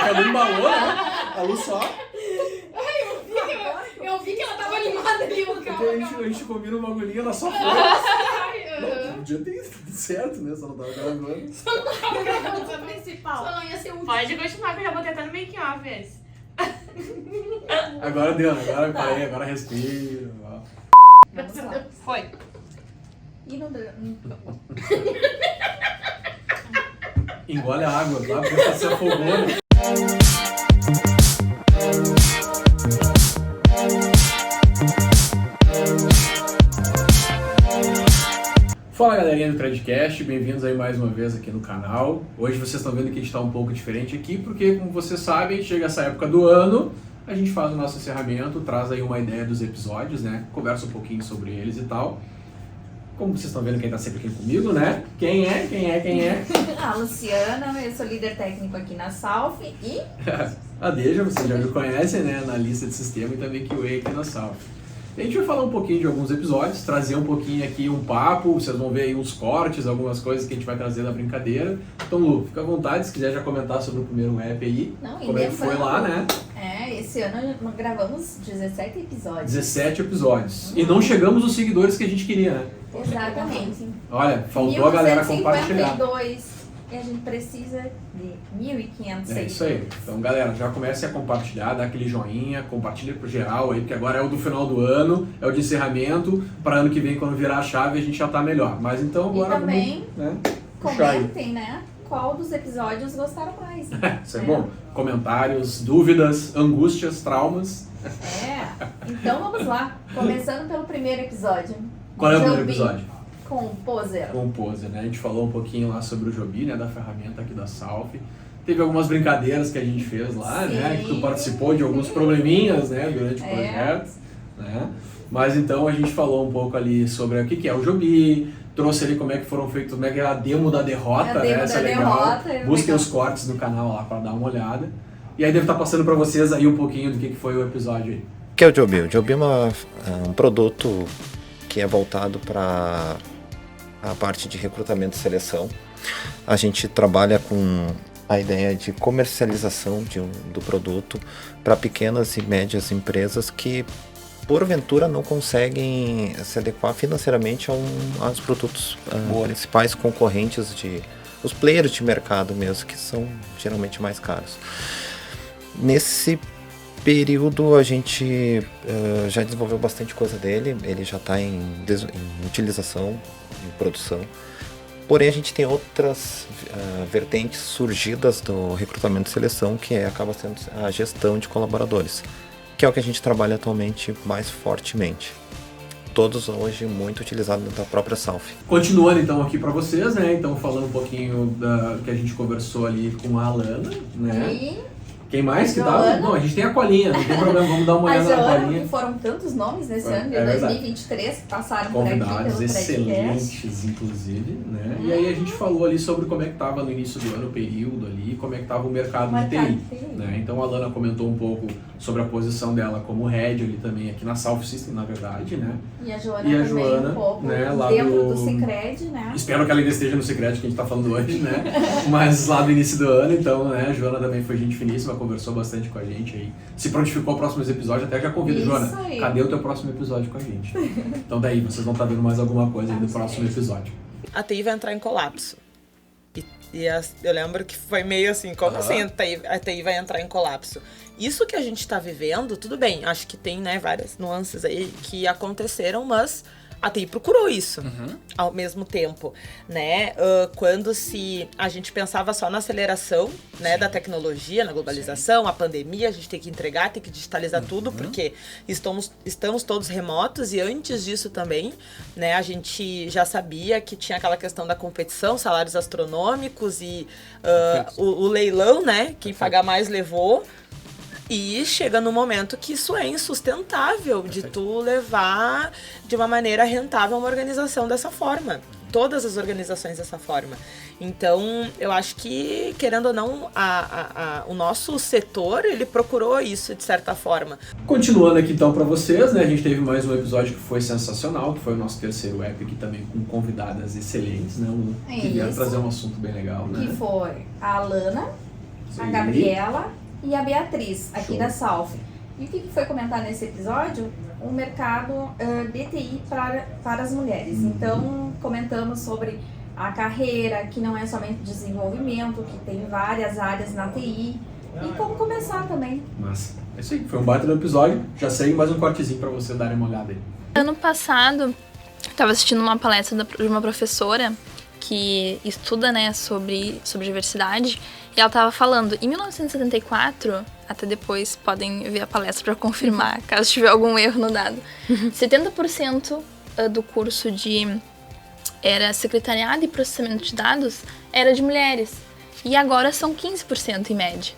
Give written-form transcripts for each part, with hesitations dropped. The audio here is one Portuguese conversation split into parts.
Quando embalou, né? A luz só. Eu vi que ela tava animada ali, o Porque carro. a gente combina uma bagulhinho, ela só foi. Não, podia ter ido tudo certo, né? Só não tava gravando. O principal. Só não ia ser útil. Pode continuar, que eu já botei até no making off esse. Agora deu, agora parei, agora respiro. Ó. Vamos lá. Foi. E não deu. Engole a água, lá porque tá se afogou, né? Fala galerinha do Tradecast, bem-vindos aí mais uma vez aqui no canal. Hoje vocês estão vendo que a gente está um pouco diferente aqui, porque como vocês sabem, chega essa época do ano, a gente faz o nosso encerramento, traz aí uma ideia dos episódios, né? Conversa um pouquinho sobre eles e tal. Como vocês estão vendo quem tá sempre aqui comigo, né? Quem é? A Luciana, eu sou líder técnico aqui na Salf e... A Deja, vocês já me conhecem, né? Analista de sistema e também QA aqui na Salf. A gente vai falar um pouquinho de alguns episódios, trazer um pouquinho aqui um papo, vocês vão ver aí uns cortes, algumas coisas que a gente vai trazer na brincadeira. Então, Lu, fica à vontade, se quiser já comentar sobre o primeiro app aí, Não, como é que foi lá, né? Esse ano nós gravamos 17 episódios. 17 episódios. E não chegamos os seguidores que a gente queria, né? Exatamente. Olha, faltou a galera compartilhar. 1252 e a gente precisa de 1.500 É isso aí. Então, galera, já comece a compartilhar, dá aquele joinha, compartilha pro geral aí, porque agora é o do final do ano, é o de encerramento, para ano que vem, quando virar a chave, a gente já tá melhor. Mas então agora E também vamos, né, puxar aí. comentem, né? Qual dos episódios gostaram mais. Isso é bom. Comentários, dúvidas, angústias, traumas. Então vamos lá. Começando pelo primeiro episódio. Qual é o primeiro Joby episódio? Composer. Composer, né? A gente falou um pouquinho lá sobre o Joby, né? Da ferramenta aqui da Salf. Teve algumas brincadeiras que a gente fez lá, Sim. né? Que tu participou de alguns probleminhas, né? Durante o projeto, né? Mas então a gente falou um pouco ali sobre o que é o Joby, trouxe ali como é que foram feitos, como é que é a demo da derrota, né? Essa é legal. Busquem os cortes do canal lá para dar uma olhada. E aí deve estar passando para vocês aí um pouquinho do que foi o episódio aí. O que é o Joby? O Joby é um produto que é voltado para a parte de recrutamento e seleção. A gente trabalha com a ideia de comercialização do produto para pequenas e médias empresas que, porventura, não conseguem se adequar financeiramente aos produtos principais concorrentes, os players de mercado mesmo, que são geralmente mais caros. Nesse período a gente já desenvolveu bastante coisa dele, ele já está em utilização, em produção. Porém a gente tem outras vertentes surgidas do recrutamento e seleção, que acaba sendo a gestão de colaboradores, que é o que a gente trabalha atualmente mais fortemente. Todos hoje muito utilizados da própria Salf. Continuando então aqui para vocês, né? Então falando um pouquinho da que a gente conversou ali com a Alana, né? E Quem mais que Joana. tava? Não, a gente tem a colinha, não tem problema, vamos dar uma a olhada na Joana, colinha. que foram tantos nomes nesse ano de É verdade. 2023 que passaram por aqui Convidados pelo Tradecast. excelentes, inclusive, né? E aí a gente falou ali sobre como é que tava no início do ano, o período ali, como é que tava o mercado de TI, né? Então a Alana comentou um pouco sobre a posição dela como head ali também, aqui na Salf System, na verdade, né? E a Joana E a também Joana, um pouco né, lá dentro do do Sicredi, né? Espero que ela ainda esteja no Secret que a gente tá falando hoje, né? Mas lá do início do ano, então, né? A Joana também foi gente finíssima, conversou bastante com a gente aí. Se prontificou próximos episódios, até já convido, Isso Joana, aí. cadê o teu próximo episódio com a gente? Então daí, vocês vão estar vendo mais alguma coisa aí no próximo episódio. A TI vai entrar em colapso. Eu lembro que foi meio assim, como assim a TI vai entrar em colapso? Isso que a gente está vivendo, tudo bem, acho que tem, né, várias nuances aí que aconteceram, mas a TI procurou isso ao mesmo tempo, né? Quando a gente pensava só na aceleração, né, da tecnologia, na globalização, a pandemia, a gente tem que entregar, tem que digitalizar tudo, porque estamos todos remotos, e antes disso também, né, a gente já sabia que tinha aquela questão da competição, salários astronômicos e o leilão, né, quem pagar mais levou. E chega no momento que isso é insustentável de tu levar de uma maneira rentável uma organização dessa forma. Todas as organizações dessa forma. Então, eu acho que, querendo ou não, o nosso setor, ele procurou isso de certa forma. Continuando aqui então para vocês, né? A gente teve mais um episódio que foi sensacional, que foi o nosso terceiro app aqui também com convidadas excelentes, né? Que vieram trazer um assunto bem legal, né? Que foi a Alana, a Sim. Gabriela e a Beatriz, aqui Show. da Salf. E o que foi comentar nesse episódio? O mercado de TI para as mulheres. Então, comentamos sobre a carreira, que não é somente desenvolvimento, que tem várias áreas na TI. E como começar também. Massa. É isso aí, foi um baita do episódio. Já segue mais um cortezinho pra você darem uma olhada aí. Ano passado, estava assistindo uma palestra de uma professora que estuda, né, sobre diversidade, e ela estava falando, em 1974, até depois podem ver a palestra para confirmar, caso tiver algum erro no dado, 70% do curso era secretariado e processamento de dados era de mulheres, e agora são 15% em média.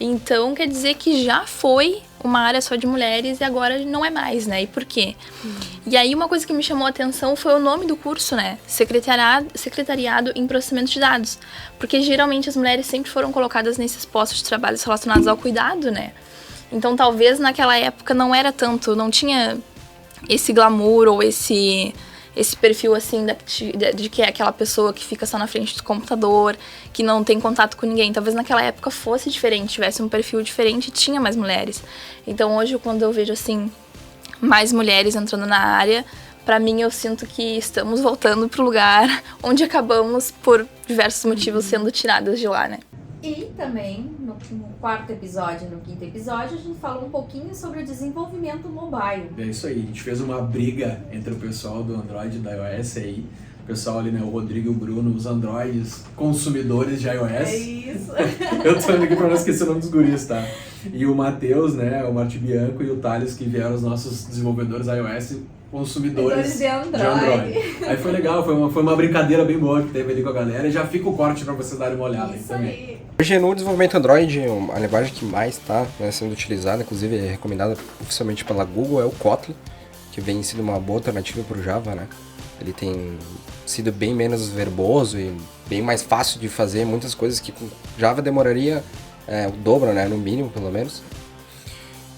Então, quer dizer que já foi uma área só de mulheres e agora não é mais, né? E por quê? E aí, uma coisa que me chamou a atenção foi o nome do curso, né? Secretariado em Processamento de Dados. Porque, geralmente, as mulheres sempre foram colocadas nesses postos de trabalho relacionados ao cuidado, né? Então, talvez, naquela época, não era tanto, não tinha esse glamour ou esse perfil, assim, de que é aquela pessoa que fica só na frente do computador, que não tem contato com ninguém. Talvez naquela época fosse diferente, tivesse um perfil diferente e tinha mais mulheres. Então hoje, quando eu vejo, assim, mais mulheres entrando na área, pra mim eu sinto que estamos voltando pro lugar onde acabamos, por diversos motivos, sendo tiradas de lá, né? E também, no quarto episódio e no quinto episódio, a gente falou um pouquinho sobre o desenvolvimento mobile. É isso aí, a gente fez uma briga entre o pessoal do Android e da iOS aí. O pessoal ali, né, o Rodrigo e o Bruno, os Androids consumidores de iOS. É isso. Eu tô indo aqui pra não esquecer o nome dos guris, tá? E o Matheus, né, o Marti Bianco e o Thales, que vieram os nossos desenvolvedores iOS consumidores de Android. Aí foi legal, foi uma brincadeira bem boa que teve ali com a galera. E já fica o corte pra vocês darem uma olhada aí Isso também. aí. Hoje no desenvolvimento Android, a linguagem que mais está sendo utilizada, inclusive é recomendada oficialmente pela Google, é o Kotlin, que vem sendo uma boa alternativa para o Java, né? Ele tem sido bem menos verboso e bem mais fácil de fazer muitas coisas que com Java demoraria o dobro, né? No mínimo, pelo menos.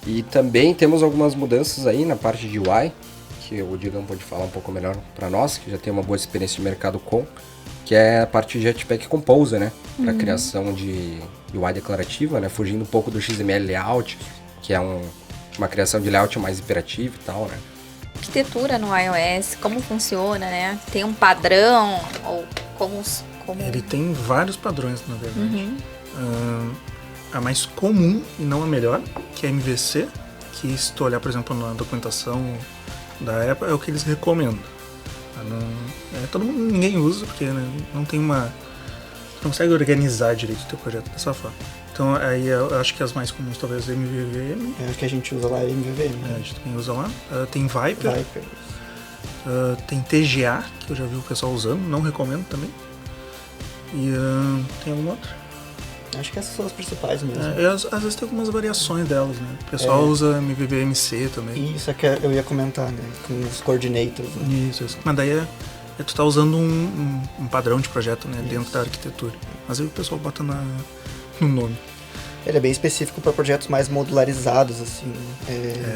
E também temos algumas mudanças aí na parte de UI, que o Digão pode falar um pouco melhor para nós, que já tem uma boa experiência de mercado com, que é a parte de Jetpack Composer, né? Para criação de UI declarativa, né? Fugindo um pouco do XML Layout, que é uma criação de layout mais imperativa e tal, né? Arquitetura no iOS, como funciona, né? Tem um padrão ou como... Ele tem vários padrões, na verdade. A mais comum e não a melhor, que é a MVC, que se tu olhar, por exemplo, na documentação da Apple, é o que eles recomendam. Ninguém usa, porque não tem uma... não consegue organizar direito o teu projeto dessa forma. Então aí eu acho que as mais comuns talvez é MVVM. É, que a gente usa lá é MVVM. A gente também usa lá. Tem Viper. Tem TGA, que eu já vi o pessoal usando, não recomendo também. E tem alguma outra? Acho que essas são as principais mesmo. Às vezes tem algumas variações delas, né? O pessoal usa MVVMC também. Isso é que eu ia comentar, né? Com os coordinators. Né? Isso. Mas daí tu tá usando um padrão de projeto, né? Dentro da arquitetura. Mas aí o pessoal bota no nome. Ele é bem específico para projetos mais modularizados, assim.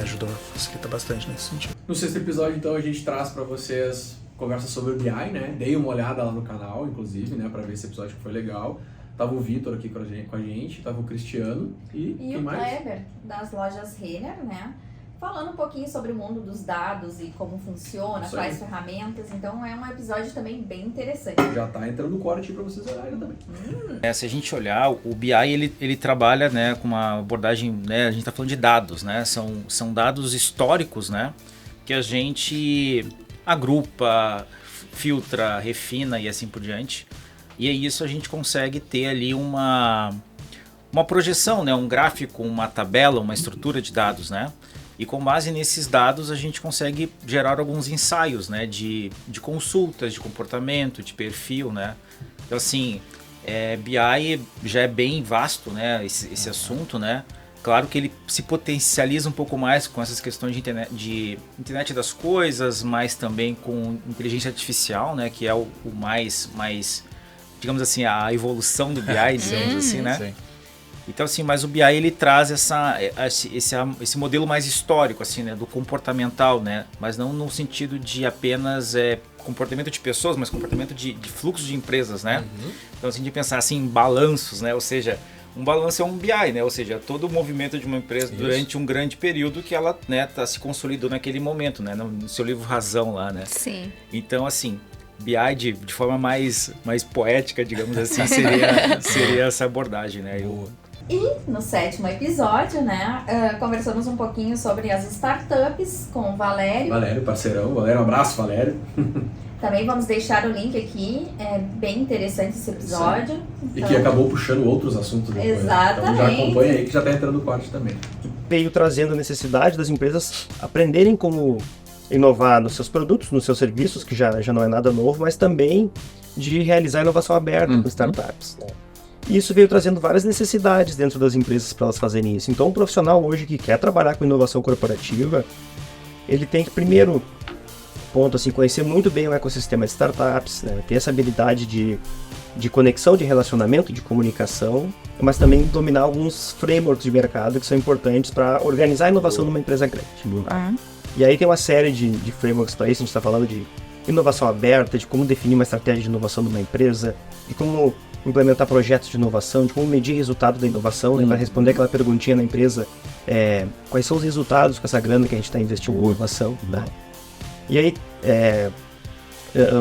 Ajuda, facilita bastante nesse sentido. No sexto episódio, então, a gente traz pra vocês conversa sobre o BI, né? Dei uma olhada lá no canal, inclusive, né? Pra ver esse episódio que foi legal. Tava o Vitor aqui com a gente, tava o Cristiano e quem o mais? Kleber, das lojas Renner, né? Falando um pouquinho sobre o mundo dos dados e como funciona, Isso quais aí. ferramentas. Então é um episódio também bem interessante. Já tá entrando no corte pra vocês olharem também. Se a gente olhar, o BI ele trabalha, né, com uma abordagem, né, a gente está falando de dados, né, são dados históricos, né, que a gente agrupa, filtra, refina e assim por diante. E é isso, a gente consegue ter ali uma projeção, né, um gráfico, uma tabela, uma estrutura de dados, né. E com base nesses dados a gente consegue gerar alguns ensaios, né, de consultas, de comportamento, de perfil, né. Então assim, BI já é bem vasto, né, esse assunto, né. Claro que ele se potencializa um pouco mais com essas questões de internet das coisas, mas também com inteligência artificial, né, que é o mais, digamos assim, a evolução do BI, digamos assim, né. Sim. Então, assim, mas o BI ele traz esse modelo mais histórico, assim, né, do comportamental, né, mas não no sentido de apenas comportamento de pessoas, mas comportamento de fluxo de empresas, né. Então, assim, de pensar assim em balanços, né, ou seja, Um balanço é um BI, né? Ou seja, todo o movimento de uma empresa durante um grande período que ela, né, tá se consolidou naquele momento, né? No seu livro Razão lá, né? Sim. Então, assim, BI de forma mais poética, digamos assim, seria essa abordagem, né? E no 7º episódio, né, conversamos um pouquinho sobre as startups com o Valério. Valério, parceirão. Valério, um abraço, Valério. Também vamos deixar o link aqui, é bem interessante esse episódio. E que acabou puxando outros assuntos depois. Exatamente. Então já acompanha aí que já está entrando no corte também. Veio trazendo a necessidade das empresas aprenderem como inovar nos seus produtos, nos seus serviços, que já não é nada novo, mas também de realizar inovação aberta com startups. E isso veio trazendo várias necessidades dentro das empresas para elas fazerem isso. Então, um profissional hoje que quer trabalhar com inovação corporativa, ele tem que, primeiro ponto, assim, conhecer muito bem o ecossistema de startups, né? Ter essa habilidade de conexão, de relacionamento, de comunicação, mas também dominar alguns frameworks de mercado que são importantes para organizar a inovação numa empresa grande. E aí tem uma série de frameworks para isso. A gente está falando de inovação aberta, de como definir uma estratégia de inovação numa empresa, de como implementar projetos de inovação, de como medir resultado da inovação, né? Para responder aquela perguntinha na empresa, quais são os resultados com essa grana que a gente está investindo em inovação, né? E aí,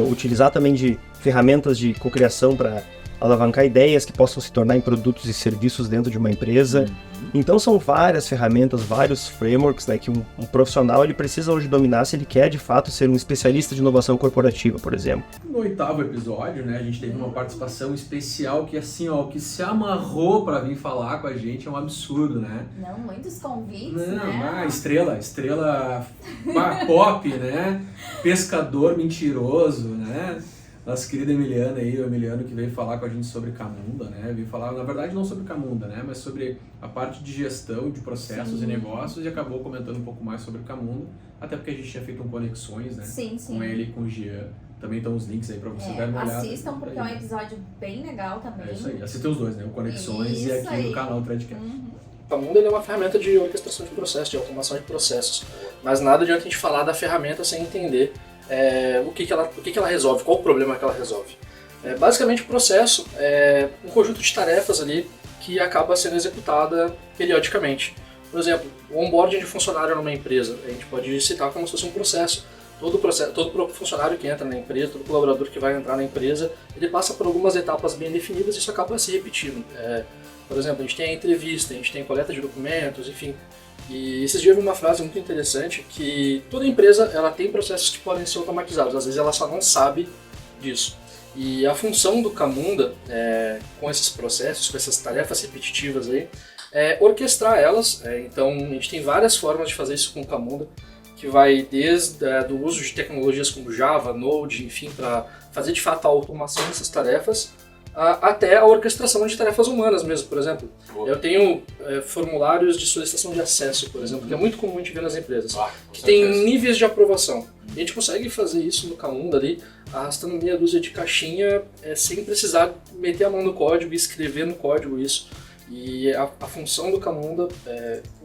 utilizar também de ferramentas de cocriação para alavancar ideias que possam se tornar em produtos e serviços dentro de uma empresa. Então são várias ferramentas, vários frameworks, né, que um profissional ele precisa hoje dominar se ele quer de fato ser um especialista de inovação corporativa, por exemplo. No 8º episódio, né, a gente teve uma participação especial que assim, ó, o que se amarrou para vir falar com a gente é um absurdo, né? Não, muitos convites, né? Estrela pop, né? Pescador mentiroso, né? Nossa querida Emiliana aí, o Emiliano que veio falar com a gente sobre Camunda, né? Veio falar, na verdade, não sobre Camunda, né? Mas sobre a parte de gestão, de processos e negócios, e acabou comentando um pouco mais sobre Camunda, até porque a gente tinha feito conexões, né? Sim. Com ele e com o Jean. Também estão os links aí pra vocês darem uma olhada. Assistam, porque é um episódio bem legal também. É isso aí, assistam os dois, né? O Conexões e aqui no canal do Threadcast. Camunda ele é uma ferramenta de orquestração de processos, de automação de processos. Mas nada adianta a gente falar da ferramenta sem entender o que ela resolve, qual o problema que ela resolve. Basicamente o processo é um conjunto de tarefas ali que acaba sendo executada periodicamente. Por exemplo, o onboarding de funcionário numa empresa, a gente pode citar como se fosse um processo. Todo funcionário que entra na empresa, todo colaborador que vai entrar na empresa, ele passa por algumas etapas bem definidas e isso acaba se repetindo. Por exemplo, a gente tem a entrevista, a gente tem a coleta de documentos, enfim. E esses dias eu vi uma frase muito interessante que toda empresa ela tem processos que podem ser automatizados, às vezes ela só não sabe disso. E a função do Camunda, com esses processos, com essas tarefas repetitivas aí, é orquestrar elas. Então a gente tem várias formas de fazer isso com o Camunda, que vai desde do uso de tecnologias como Java, Node, enfim, para fazer de fato a automação dessas tarefas, até a orquestração de tarefas humanas mesmo. Por exemplo, eu tenho formulários de solicitação de acesso, por exemplo, que é muito comum a gente ver nas empresas, que tem níveis de aprovação. E a gente consegue fazer isso no Camunda ali, arrastando meia dúzia de caixinha, sem precisar meter a mão no código e escrever no código isso. E a função do Camunda,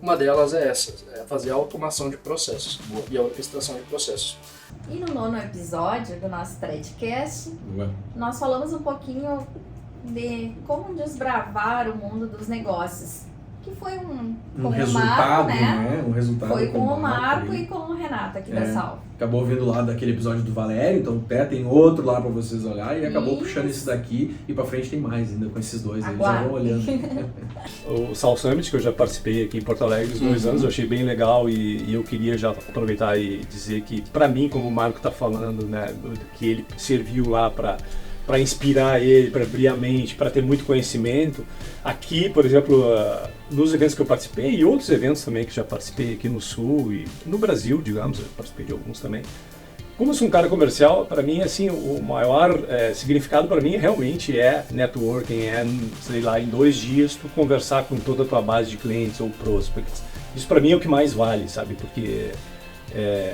uma delas é essa, fazer a automação de processos e a orquestração de processos. E no 9º episódio do nosso Threadcast, nós falamos um pouquinho de como desbravar o mundo dos negócios. Que foi um resultado, né? Um resultado. Foi com o Marco e com o Renato aqui da Salve. Acabou vindo lá daquele episódio do Valério, então tem outro lá pra vocês olharem e acabou puxando esse daqui e pra frente tem mais ainda com esses dois aí, já vão olhando. O Sal Summit, que eu já participei aqui em Porto Alegre os 2 anos, eu achei bem legal e eu queria já aproveitar e dizer que pra mim, como o Marco tá falando, né, que ele serviu lá para inspirar ele, para abrir a mente, para ter muito conhecimento. Aqui, por exemplo, nos eventos que eu participei e outros eventos também que já participei aqui no Sul e no Brasil, digamos, eu participei de alguns também. Como eu sou um cara comercial, para mim, assim, o maior significado para mim realmente é networking, sei lá, em 2 dias tu conversar com toda a tua base de clientes ou prospects. Isso para mim é o que mais vale, sabe? Porque,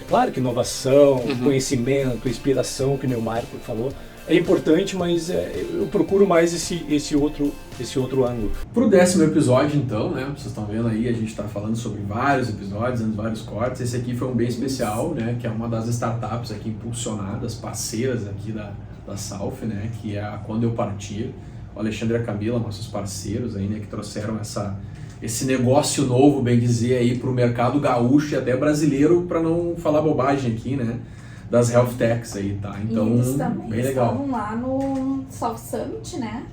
claro que inovação, conhecimento, inspiração, que nem o Marco falou, é importante, mas eu procuro mais esse outro ângulo. Pro 10º episódio, então, né? Vocês estão vendo aí, a gente está falando sobre vários episódios, vários cortes. Esse aqui foi um bem especial, né? Que é uma das startups aqui impulsionadas, parceiras aqui da Salf, né? Que é a Quando Eu Partir. o Alexandre e a Camila, nossos parceiros aí, né, que trouxeram esse negócio novo, bem dizer, aí pro mercado gaúcho e até brasileiro, para não falar bobagem aqui, né, das health techs aí, tá? Então, eles também bem legal. estavam lá no South Summit, né?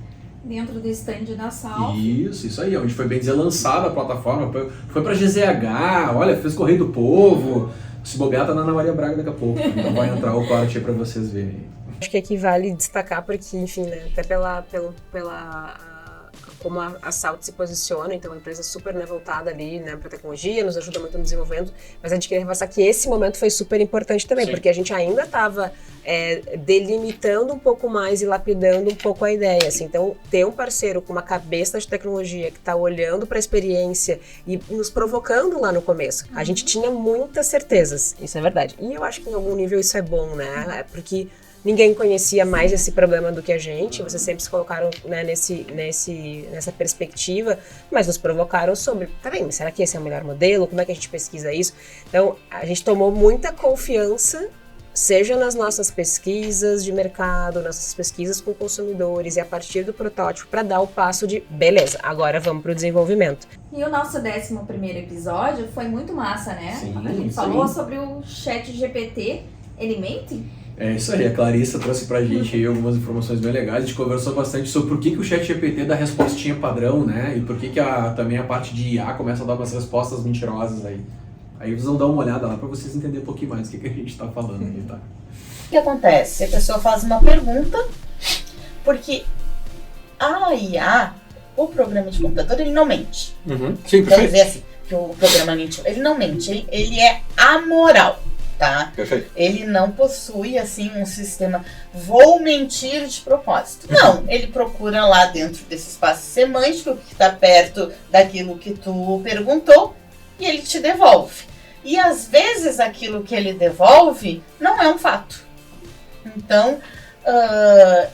Dentro do stand da South. Isso aí, onde foi bem dizer lançada a plataforma, foi pra GZH, olha, fez Correio do Povo, se bobear tá na Ana Maria Braga daqui a pouco, então vai entrar o corte aí pra vocês verem. Acho que aqui vale destacar porque, enfim, né, até como a South se posiciona, então é uma empresa super, né, voltada ali, né, para tecnologia, nos ajuda muito no desenvolvimento, mas a gente queria reforçar que esse momento foi super importante também, porque a gente ainda estava delimitando um pouco mais e lapidando um pouco a ideia, assim, então ter um parceiro com uma cabeça de tecnologia que está olhando para a experiência e nos provocando lá no começo, a gente tinha muitas certezas, isso é verdade, e eu acho que em algum nível isso é bom, né, porque ninguém conhecia mais esse problema do que a gente, vocês sempre se colocaram, né, nessa perspectiva, mas nos provocaram sobre, tá bem, será que esse é o melhor modelo? Como é que a gente pesquisa isso? Então, a gente tomou muita confiança, seja nas nossas pesquisas de mercado, nossas pesquisas com consumidores e a partir do protótipo para dar o passo de, beleza, agora vamos para o desenvolvimento. E o nosso 11º episódio foi muito massa, né? Sim, a gente falou sobre o ChatGPT, ele mente? É isso aí, a Clarissa trouxe pra gente aí algumas informações bem legais. A gente conversou bastante sobre por que o ChatGPT dá respostinha padrão, né? E por que também a parte de IA começa a dar umas respostas mentirosas aí. Aí vocês vão dar uma olhada lá pra vocês entenderem um pouquinho mais do que a gente tá falando aí, tá? O que acontece? A pessoa faz uma pergunta, porque a IA, o programa de computador, ele não mente. Sim, Quer dizer assim, que o programa mentiu. Ele não mente, ele é amoral. Tá? Perfeito. Ele não possui assim um sistema vou mentir de propósito. Não, ele procura lá dentro desse espaço semântico que está perto daquilo que tu perguntou e ele te devolve. E às vezes aquilo que ele devolve não é um fato. Então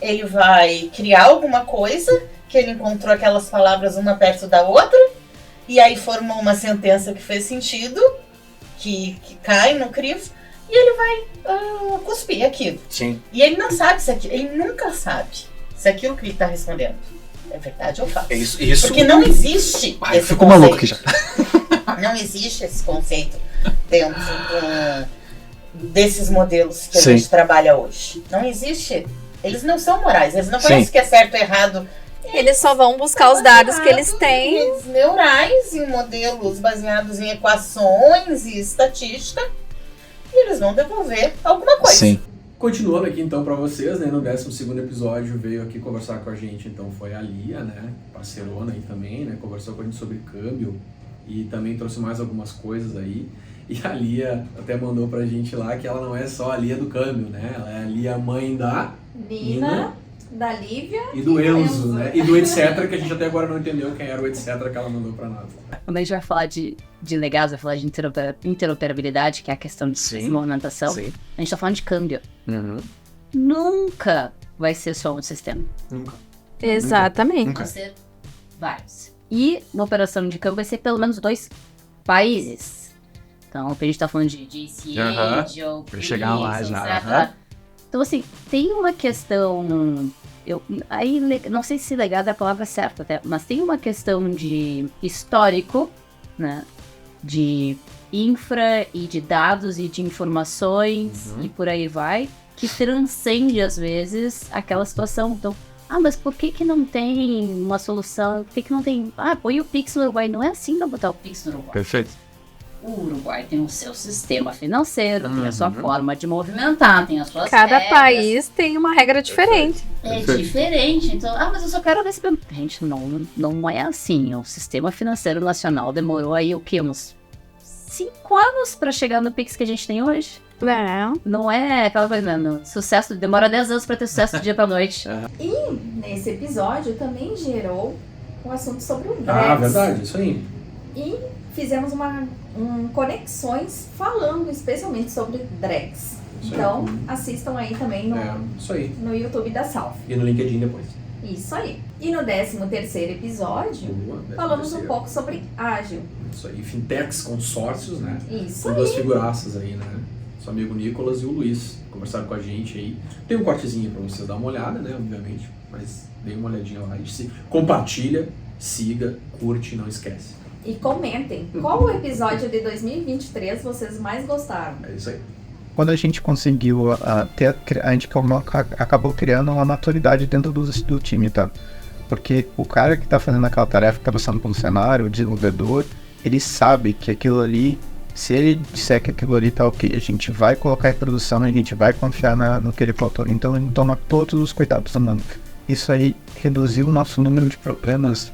ele vai criar alguma coisa que ele encontrou aquelas palavras uma perto da outra e aí formou uma sentença que fez sentido, que cai no crivo, e ele vai cuspir aquilo. Sim. E ele não sabe se aquilo, ele nunca sabe se aquilo que ele está respondendo é verdade ou falso. Isso. Porque não existe esse ficou conceito. maluco aqui já. Não existe esse conceito dentro desses modelos que a Sim. gente trabalha hoje. Não existe. Eles não são morais, eles não conhecem o que é certo ou errado. Eles só vão buscar os dados que eles têm. Redes neurais em modelos baseados em equações e estatística. E eles vão devolver alguma coisa. Sim. Continuando aqui então para vocês, né, no 12º episódio veio aqui conversar com a gente, então foi a Lia, né, parceirona aí também, né, conversou com a gente sobre câmbio e também trouxe mais algumas coisas aí. E a Lia até mandou pra gente lá que ela não é só a Lia do câmbio, né, ela é a Lia mãe da Nina, da Lívia e do Enzo, né, e do etc, que a gente até agora não entendeu quem era o etc que ela mandou pra nós. Quando a gente vai falar de legados, vai falar de interoperabilidade, que é a questão de movimentação, a gente tá falando de câmbio. Nunca vai ser só um sistema. Nunca. Exatamente. Vão ser vários. E uma operação de câmbio vai ser pelo menos 2 países. Então, a gente tá falando de DCA, de OP, Pra chegar lá já. etc. Então, assim, tem uma questão... Aí, não sei se legado é a palavra certa até, mas tem uma questão de histórico, né? De infra e de dados e de informações e por aí vai, que transcende às vezes aquela situação. Então, mas por que não tem uma solução? Por que não tem... põe o Pix no Uruguai. Não é assim pra botar o Pix no Uruguai. Perfeito. O Uruguai tem o seu sistema financeiro, tem a sua forma de movimentar, tem as suas Cada regras. país tem uma regra diferente. É diferente. Então, mas eu só quero receber... Gente, não é assim. O sistema financeiro nacional demorou aí o quê? Uns 5 anos pra chegar no Pix que a gente tem hoje. Não é aquela coisa, não. Sucesso, demora 10 anos pra ter sucesso do dia pra noite. E nesse episódio também gerou um assunto sobre o Drex. Verdade, isso aí. E fizemos conexões falando especialmente sobre Drex. Então, assistam aí também no YouTube da South. E no LinkedIn depois. Isso aí. E no 13º episódio, falamos um pouco sobre ágil. Isso aí, fintechs, consórcios, né? Isso São aí. 2 figuraças aí, né? seu amigo Nicolas e o Luiz conversaram com a gente aí. Tem um cortezinho para vocês dar uma olhada, né, obviamente, mas dê uma olhadinha lá, compartilha, siga, curte, não esquece. E comentem qual o episódio de 2023 vocês mais gostaram. É isso aí. Quando a gente conseguiu a gente acabou criando uma maturidade dentro do time, tá? Porque o cara que tá fazendo aquela tarefa, que tá passando pelo cenário, o desenvolvedor, ele sabe que aquilo ali, se ele disser que aquilo ali tá ok, a gente vai colocar em produção e a gente vai confiar no que ele falou. Então ele toma todos os cuidados da mão. Isso aí reduziu o nosso número de problemas.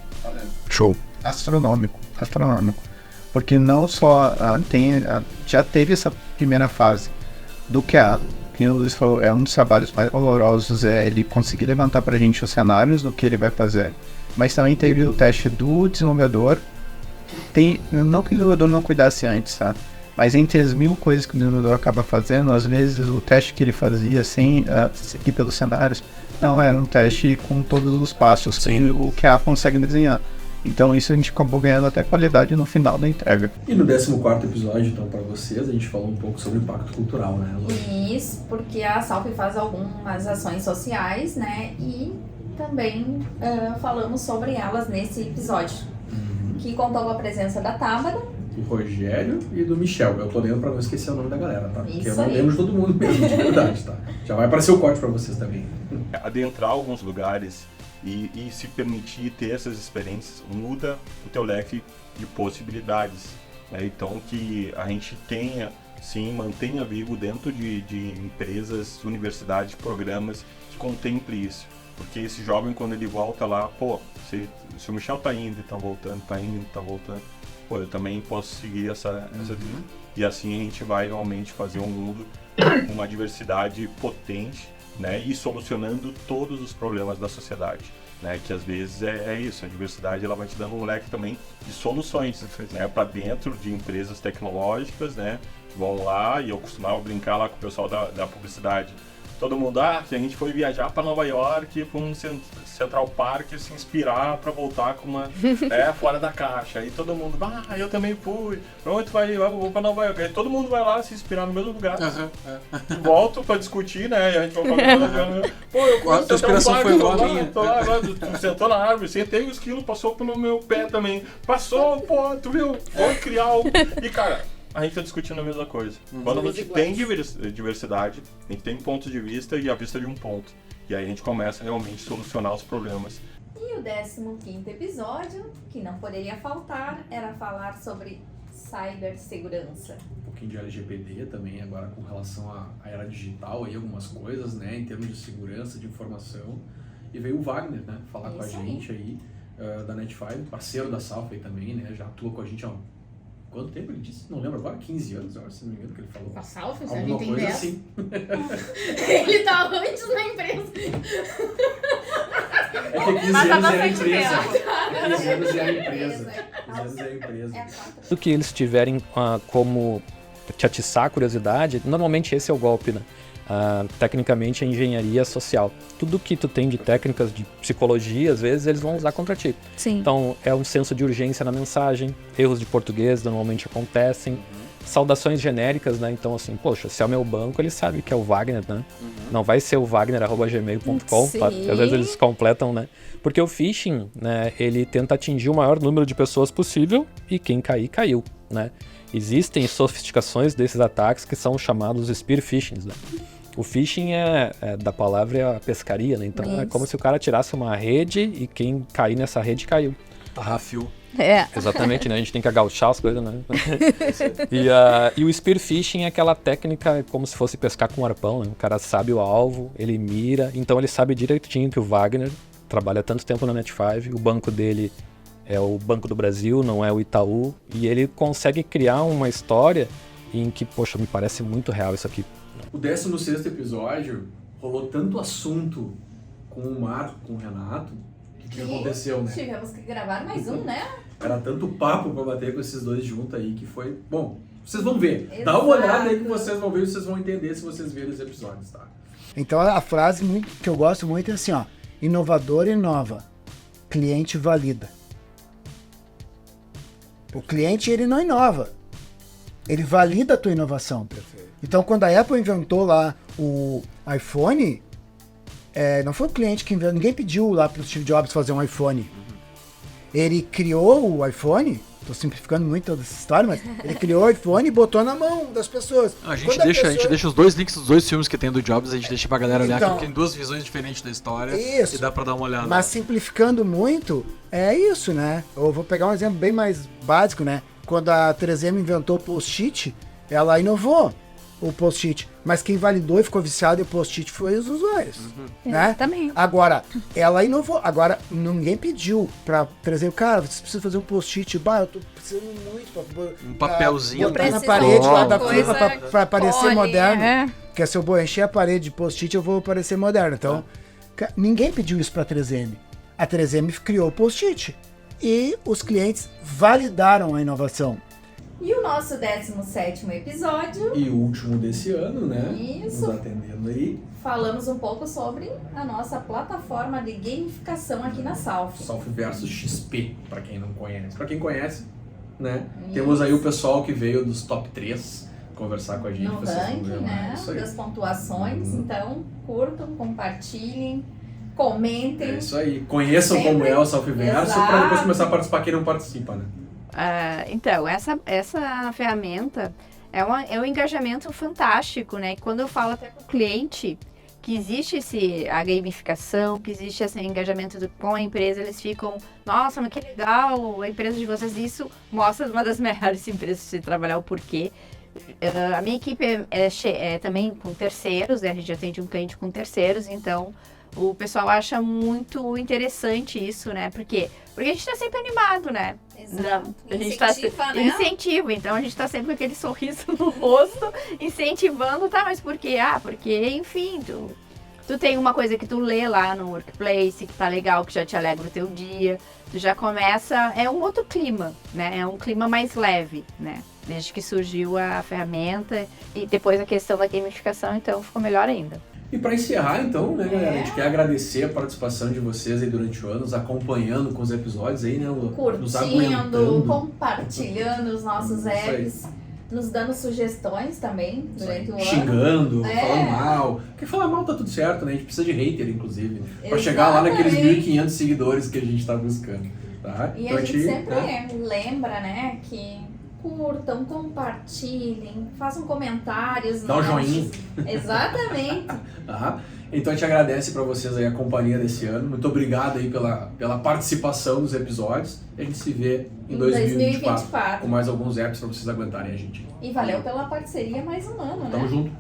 Show. Astronômico. Porque não só já teve essa primeira fase do QA, que o Luiz falou, é um dos trabalhos mais valorosos, é ele conseguir levantar pra gente os cenários do que ele vai fazer. Mas também teve o teste do desenvolvedor. Não que o desenvolvedor não cuidasse antes, tá? Mas entre as 1000 coisas que o desenvolvedor acaba fazendo, às vezes o teste que ele fazia sem seguir pelos cenários, não era um teste com todos os passos que o QA consegue desenhar. Então isso a gente acabou ganhando até qualidade no final da entrega. E no 14º episódio, então, para vocês, a gente falou um pouco sobre o impacto cultural, né, Lu? Isso, porque a Salp faz algumas ações sociais, né, e também falamos sobre elas nesse episódio, que contou com a presença da Tábara, do Rogério e do Michel. Eu tô lendo pra não esquecer o nome da galera, tá? Porque eu não aí. lembro de todo mundo mesmo, de verdade, tá? Já vai aparecer o corte pra vocês também. Adentrar alguns lugares e se permitir ter essas experiências muda o teu leque de possibilidades, né? Então que a gente tenha, sim, mantenha vivo dentro de empresas, universidades, programas que contemple isso. Porque esse jovem, quando ele volta lá, pô, se o Michel tá indo e tá voltando, pô, eu também posso seguir essa e assim a gente vai realmente fazer um mundo com uma diversidade potente, né, e solucionando todos os problemas da sociedade, né, que às vezes é isso, a diversidade ela vai te dando um leque também de soluções, né, para dentro de empresas tecnológicas, né, vão lá, e eu costumava brincar lá com o pessoal da publicidade. Todo mundo, que a gente foi viajar para Nova York, para um Central Park, se inspirar para voltar com uma fora da caixa. Aí todo mundo, eu também fui. Pra onde tu vai? Eu vou para Nova York. Aí todo mundo vai lá se inspirar no mesmo lugar. Volto para discutir, né? E a gente vai falar, pô, a tua inspiração foi igual a minha. Tu sentou na árvore, sentei o esquilo, passou pelo meu pé também. Passou, pô, tu viu? Vou criar algo. E cara, a gente está discutindo a mesma coisa. Quando a gente tem diversidade, a gente tem pontos de vista e a vista de um ponto. E aí a gente começa realmente a solucionar os problemas. E o 15º episódio, que não poderia faltar, era falar sobre cibersegurança. Um pouquinho de LGPD também, agora com relação à era digital, aí algumas coisas, né, em termos de segurança, de informação. E veio o Wagner, né, falar com a gente aí, da Net5, parceiro da Salfrey também, né, já atua com a gente há quanto tempo ele disse? Não lembro agora, 15 anos, eu acho, se não me engano, que ele falou. A Salfrey, a alguma gente tem coisa 10. assim. Ele tá antes na empresa. É que 15 anos é a empresa. 15 anos é a empresa. 15 anos é a empresa. Tudo que eles tiverem como te atiçar a curiosidade, normalmente esse é o golpe, né? Tecnicamente a engenharia social. Tudo que tu tem de técnicas de psicologia, às vezes eles vão usar contra ti. Sim. Então é um senso de urgência na mensagem, erros de português normalmente acontecem, saudações genéricas, né? Então assim, poxa, se é o meu banco, ele sabe que é o Wagner, né? Não vai ser o Wagner@gmail.com, tá? Às vezes eles completam, né? Porque o phishing, né, ele tenta atingir o maior número de pessoas possível e quem cair, caiu, né? Existem sofisticações desses ataques que são chamados spear phishing, né? O phishing da palavra é a pescaria, né? Então é como se o cara tirasse uma rede e quem cair nessa rede caiu. Tarrafio. Exatamente, né? A gente tem que agachar as coisas, né? E o spear phishing é aquela técnica como se fosse pescar com um arpão, né? O cara sabe o alvo, ele mira, então ele sabe direitinho que o Wagner trabalha tanto tempo na Net5, o banco dele é o Banco do Brasil, não é o Itaú, e ele consegue criar uma história em que, poxa, me parece muito real isso aqui. O 16º episódio rolou tanto assunto com o Marco, com o Renato, que aconteceu, né? Tivemos que gravar mais um, né? Era tanto papo pra bater com esses dois juntos aí que foi... Bom, vocês vão ver. Dá uma olhada aí que vocês vão ver e vocês vão entender se vocês verem os episódios, tá? Então a frase que eu gosto muito é assim, ó. Inovador inova, cliente valida. O cliente, ele não inova. Ele valida a tua inovação. Então, quando a Apple inventou lá o iPhone, não foi o cliente que inventou, ninguém pediu lá para o Steve Jobs fazer um iPhone. Ele criou o iPhone, estou simplificando muito toda essa história, mas ele criou o iPhone e botou na mão das pessoas. A gente deixa os 2 links dos 2 filmes que tem do Jobs, a gente deixa pra galera olhar, que tem 2 visões diferentes da história e dá pra dar uma olhada. Mas simplificando muito, é isso, né? Eu vou pegar um exemplo bem mais básico, né? Quando a 3M inventou o Post-it, ela inovou o Post-it, mas quem validou e ficou viciado em Post-it foi os usuários, né? Exatamente. Agora, ela inovou. Agora, ninguém pediu pra 3M, cara, você precisa fazer um Post-it, eu tô precisando muito pra um papelzinho botar na parede lá da firma pra parecer moderno. Porque se eu vou encher a parede de Post-it, eu vou parecer moderno. Então, ninguém pediu isso pra 3M. A 3M criou o Post-it. E os clientes validaram a inovação. E o nosso 17º episódio. E o último desse ano, né? Isso. Nos atendendo aí. Falamos um pouco sobre a nossa plataforma de gamificação aqui na Salf. Salf versus XP, para quem não conhece. Para quem conhece, né? Temos aí o pessoal que veio dos top 3 conversar com a gente. No ranking, né? Das pontuações. Então, curtam, compartilhem. Comentem. É isso aí. Conheçam como é o Salfverso para depois começar a participar quem não participa, né? Então, essa ferramenta é um engajamento fantástico, né? Quando eu falo até com o cliente que existe a gamificação, que existe esse engajamento com a empresa, eles ficam, nossa, mas que legal, a empresa de vocês, isso mostra uma das melhores empresas de se trabalhar, o porquê. A minha equipe é também com terceiros, né? A gente atende um cliente com terceiros, então o pessoal acha muito interessante isso, né? Por quê? Porque a gente tá sempre animado, né? Exato. A gente Incentiva, né? Então a gente tá sempre com aquele sorriso no rosto, incentivando, tá? Mas por quê? Porque, enfim, tu tem uma coisa que tu lê lá no Workplace, que tá legal, que já te alegra o teu dia, tu já começa, é um outro clima, né? É um clima mais leve, né? Desde que surgiu a ferramenta e depois a questão da gamificação, então ficou melhor ainda. E para encerrar, então, né, galera, a gente quer agradecer a participação de vocês aí durante o ano, nos acompanhando com os episódios aí, né, Lu? Nos aguentando, compartilhando os nossos apps, nos dando sugestões também durante o ano. Xingando, falando mal. Porque falar mal tá tudo certo, né? A gente precisa de hater, inclusive, para chegar lá naqueles 1.500 seguidores que a gente tá buscando, tá? E então, a gente sempre lembra, né, que curtam, compartilhem, façam comentários. Dá um joinha. Exatamente. Então a gente agradece para vocês aí a companhia desse ano. Muito obrigado aí pela participação nos episódios. E a gente se vê em 2024 com mais alguns apps para vocês aguentarem a gente. E valeu pela parceria mais um ano, Tamo né? junto.